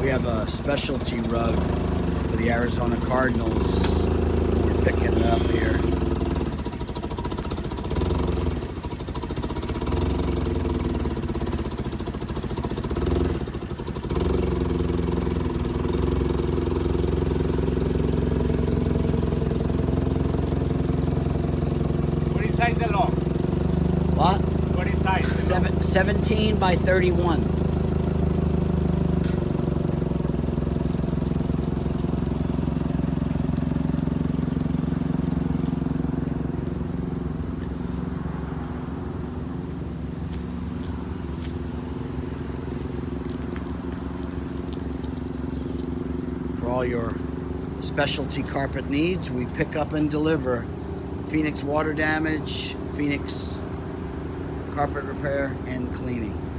We have a specialty rug for the Arizona Cardinals. We're picking it up here. What is size the log? What? What is size? The log? 17 by 31. For all your specialty carpet needs, we pick up and deliver Phoenix water damage, Phoenix carpet repair and cleaning.